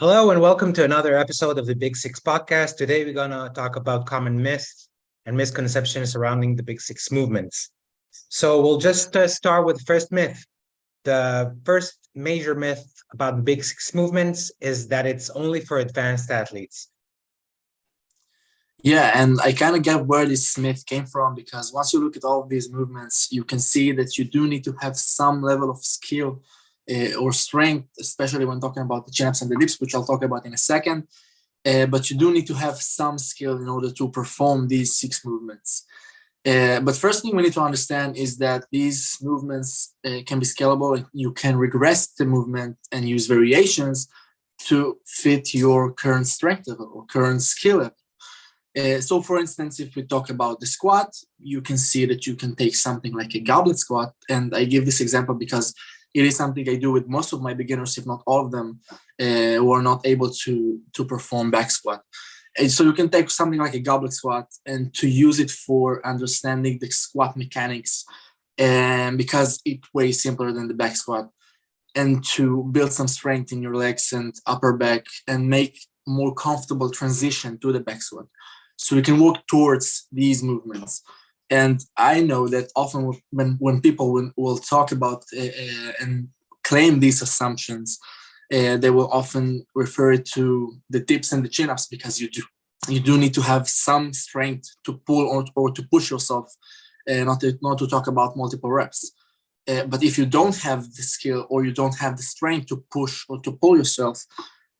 Hello and welcome to another episode of the Big Six podcast. Today we're going to talk about common myths and misconceptions surrounding the Big Six movements. So we'll just start with the first myth. The first major myth about the Big Six movements is that it's only for advanced athletes. Yeah, and I kind of get where this myth came from because once you look at all of these movements, you can see that you do need to have some level of skill or strength, especially when talking about the chin-ups and the dips, which I'll talk about in a second. But you do need to have some skill in order to perform these six movements. But first thing we need to understand is that these movements can be scalable. You can regress the movement and use variations to fit your current strength level or current skill level. So for instance, if we talk about the squat, you can see that you can take something like a goblet squat. And I give this example because it is something I do with most of my beginners, if not all of them, who are not able to perform back squat. And so you can take something like a goblet squat and to use it for understanding the squat mechanics, and because it's way simpler than the back squat, and to build some strength in your legs and upper back and make more comfortable transition to the back squat. So we can work towards these movements. And I know that often when people will talk about and claim these assumptions, they will often refer to the dips and the chin-ups because you do need to have some strength to pull or to push yourself, not to talk about multiple reps. But if you don't have the skill or you don't have the strength to push or to pull yourself,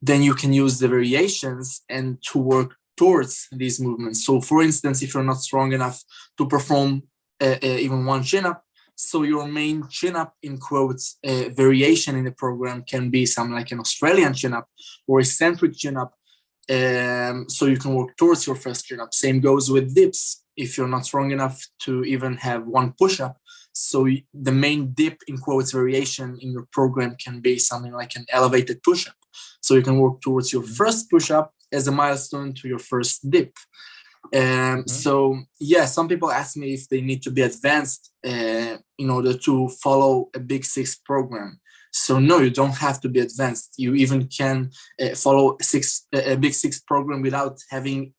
then you can use the variations and to work towards these movements. So for instance, if you're not strong enough to perform even one chin-up, so your main chin-up in quotes variation in the program can be something like an Australian chin-up or eccentric chin-up. So you can work towards your first chin-up. Same goes with dips. If you're not strong enough to even have one push-up, so the main dip in quotes variation in your program can be something like an elevated push-up. So you can work towards your first push-up as a milestone to your first dip. So yeah, some people ask me if they need to be advanced in order to follow a Big Six program. So no, you don't have to be advanced. You even can follow a Big Six program without having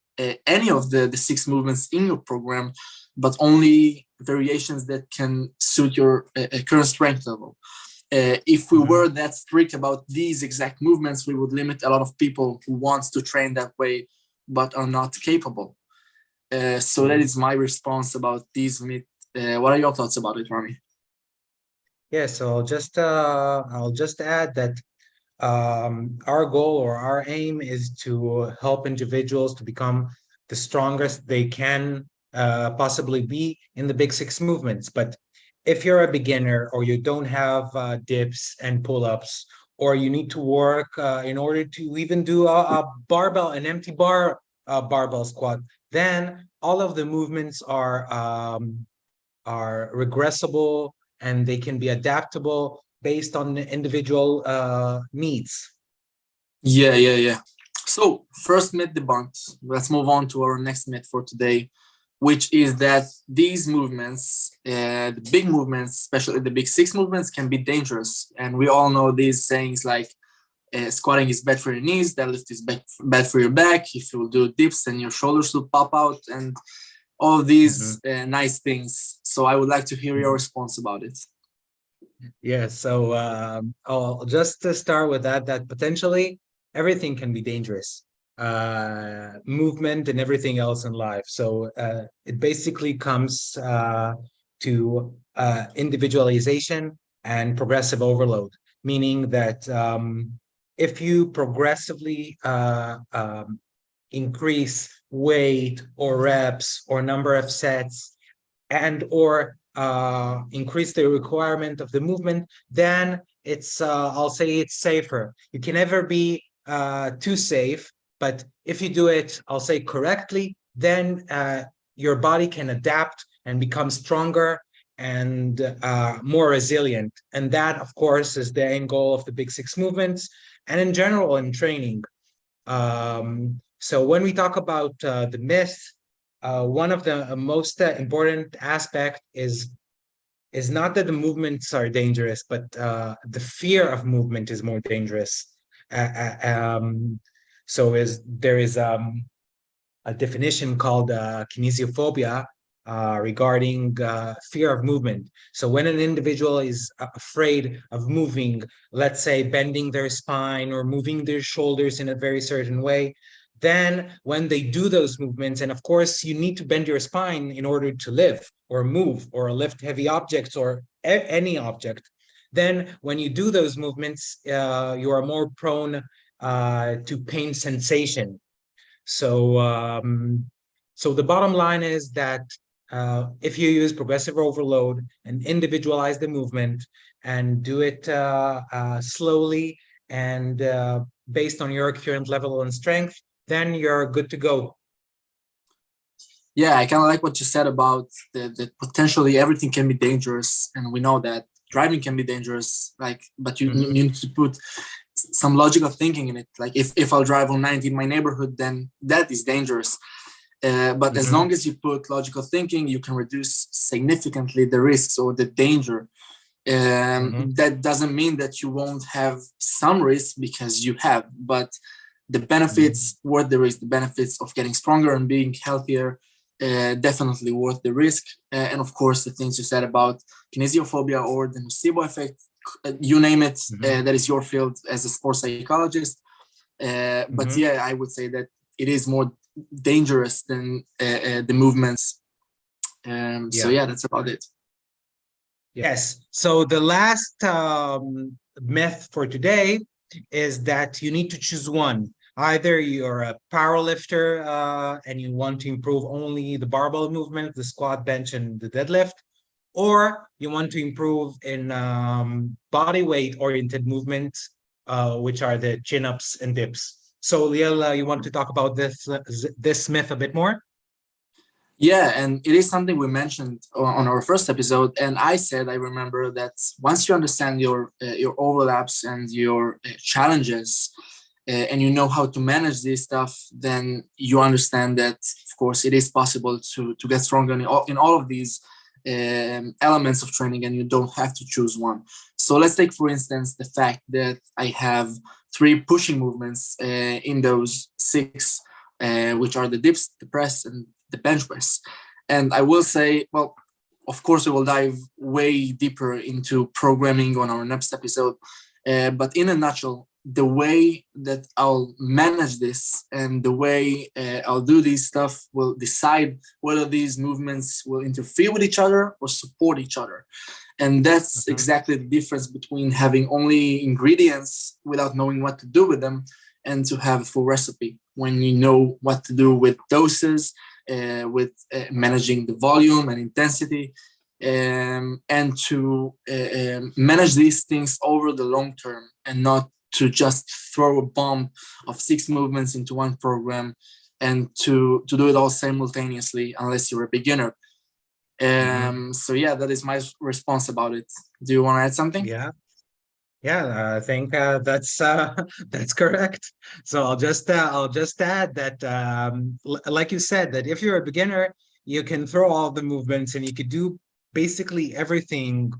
any of the six movements in your program, but only variations that can suit your current strength level. If we were that strict about these exact movements, we would limit a lot of people who wants to train that way but are not capable. So that is my response about these myths. What are your thoughts about it, Rami? Yeah, so I'll just add that our goal or our aim is to help individuals to become the strongest they can possibly be in the Big Six movements. But if you're a beginner or you don't have dips and pull-ups, or you need to work in order to even do a barbell, an empty barbell squat, then all of the movements are regressible and they can be adaptable based on the individual needs. Yeah. So first myth debunked. Let's move on to our next myth for today, which is that these movements, the big movements, especially the Big Six movements, can be dangerous. And we all know these sayings like squatting is bad for your knees, deadlift is bad for your back. If you do dips, then your shoulders will pop out, and all these nice things. So I would like to hear your response about it. Yeah, so I'll just start with that potentially everything can be dangerous. Movement and everything else in life. So it basically comes to individualization and progressive overload, meaning that if you progressively increase weight or reps or number of sets and or increase the requirement of the movement, then it's I'll say it's safer. You can never be too safe, but if you do it, I'll say correctly, then your body can adapt and become stronger and more resilient. And that, of course, is the end goal of the Big Six movements and in general in training. So when we talk about the myth, one of the most important aspect is not that the movements are dangerous, but the fear of movement is more dangerous. So there is a definition called kinesiophobia regarding fear of movement. So when an individual is afraid of moving, let's say bending their spine or moving their shoulders in a very certain way, then when they do those movements, and of course you need to bend your spine in order to live or move or lift heavy objects or any object, then when you do those movements, you are more prone to pain sensation. So, so the bottom line is that if you use progressive overload and individualize the movement and do it slowly and based on your current level and strength, then you're good to go. Yeah, I kind of like what you said about that potentially everything can be dangerous, and we know that driving can be dangerous. Like, but you need to put some logical thinking in it. Like, if I'll drive on 90 in my neighborhood, then that is dangerous. But as long as you put logical thinking, you can reduce significantly the risks or the danger. That doesn't mean that you won't have some risk, because you have, but the benefits worth the risk. The benefits of getting stronger and being healthier, definitely worth the risk. And of course, the things you said about kinesiophobia or the nocebo effect, you name it, that is your field as a sports psychologist. But yeah, I would say that it is more dangerous than the movements. So yeah, that's about it. Yes. So the last myth for today is that you need to choose one. Either you're a power lifter and you want to improve only the barbell movement, the squat, bench, and the deadlift, or you want to improve in body weight oriented movements, which are the chin ups and dips. So Liel, you want to talk about this myth a bit more? Yeah, and it is something we mentioned on our first episode, and I said I remember that once you understand your overlaps and your challenges, and you know how to manage this stuff, then you understand that, of course, it is possible to get stronger in all of these elements of training, and you don't have to choose one. So let's take, for instance, the fact that I have 3 pushing movements in those 6, which are the dips, the press, and the bench press. And I will say, well, of course, we will dive way deeper into programming on our next episode. But in a nutshell, the way that I'll manage this and the way I'll do this stuff will decide whether these movements will interfere with each other or support each other. And that's exactly the difference between having only ingredients without knowing what to do with them, and to have a full recipe when you know what to do with doses, with managing the volume and intensity, and to manage these things over the long term, and not to just throw a bomb of 6 movements into one program and to do it all simultaneously, unless you're a beginner. So yeah, that is my response about it. Do you want to add something? Yeah, I think that's that's correct. So I'll just add that like you said, that if you're a beginner, you can throw all the movements and you could do basically everything,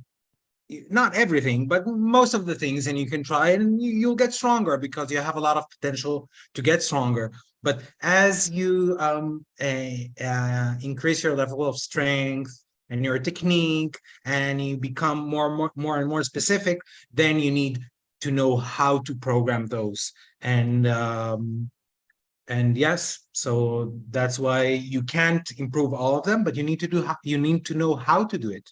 not everything, but most of the things, and you can try it and you'll get stronger because you have a lot of potential to get stronger. But as you increase your level of strength and your technique, and you become more and more specific, then you need to know how to program those. And yes, so that's why you can't improve all of them, but you need to know how to do it.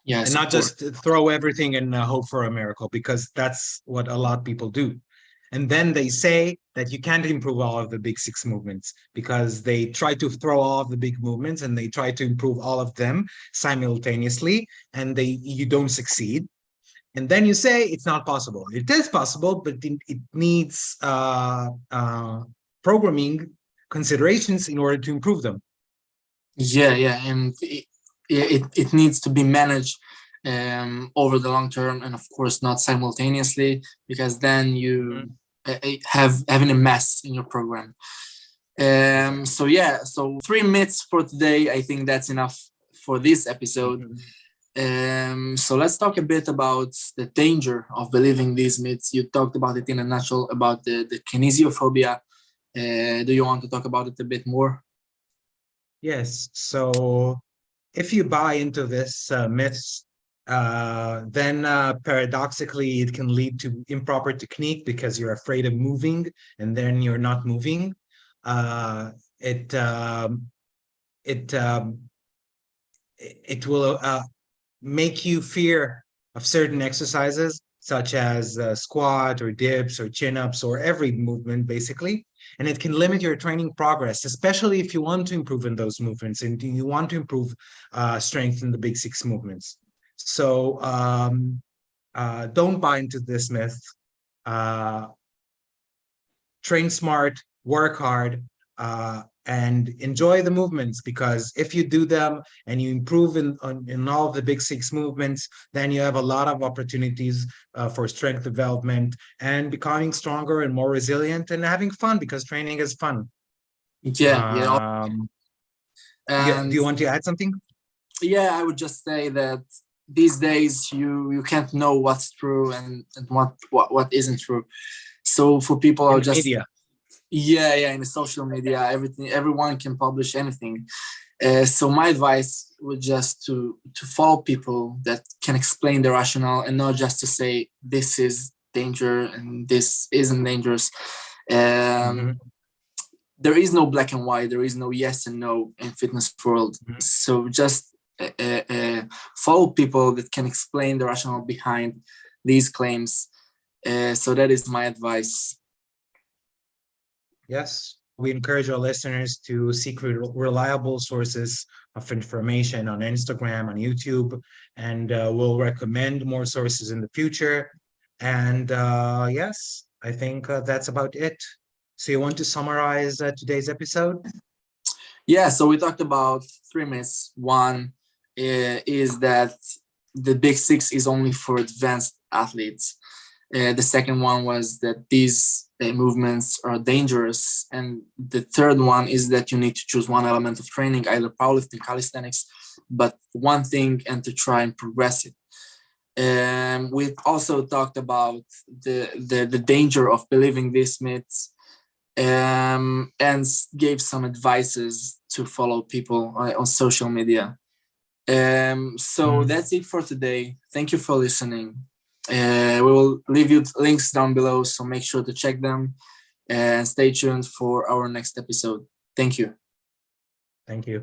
Yes, and not just throw everything and hope for a miracle, because that's what a lot of people do. And then they say that you can't improve all of the big 6 movements because they try to throw all of the big movements and they try to improve all of them simultaneously, and you don't succeed. And then you say it's not possible. It is possible, but it needs programming considerations in order to improve them. Yeah, and it needs to be managed over the long term, and of course not simultaneously, because then you having a mess in your program. So yeah, so 3 myths for today. I think that's enough for this episode. So let's talk a bit about the danger of believing these myths. You talked about it in a nutshell about the kinesiophobia. Do you want to talk about it a bit more? Yes. So if you buy into this myths, then paradoxically it can lead to improper technique because you're afraid of moving and then you're not moving. Uh, it it it will make you fear of certain exercises such as squat or dips or chin-ups or every movement basically, and it can limit your training progress, especially if you want to improve in those movements and you want to improve strength in the big six movements. So don't buy into this myth. uh, Train smart, work hard, and enjoy the movements, because if you do them and you improve in all of the big six movements, then you have a lot of opportunities for strength development and becoming stronger and more resilient and having fun, because training is fun. Yeah, yeah. Um, yeah, do And you want to add something? yeah, I would just say that these days you can't know what's true and what isn't true. So for people In are the just media. in the social media, everyone can publish anything. So my advice would just to follow people that can explain the rationale and not just to say this is danger and this isn't dangerous. Um, Mhm, there is no black and white. There is no yes and no in fitness world. mhm. So just follow people that can explain the rationale behind these claims. So that is my advice. Yes, we encourage our listeners to seek reliable sources of information on Instagram, on YouTube, and we'll recommend more sources in the future. And yes, I think that's about it. So you want to summarize today's episode? Yeah, so we talked about three myths. One is that the big six is only for advanced athletes. The second one was that these movements are dangerous. And the third one is that you need to choose one element of training, either powerlifting, calisthenics, but one thing, and to try and progress it. We also talked about the danger of believing these myths, and gave some advices to follow people on social media. So Mm. that's it for today. Thank you for listening. We will leave you links down below, so make sure to check them and stay tuned for our next episode. Thank you. Thank you.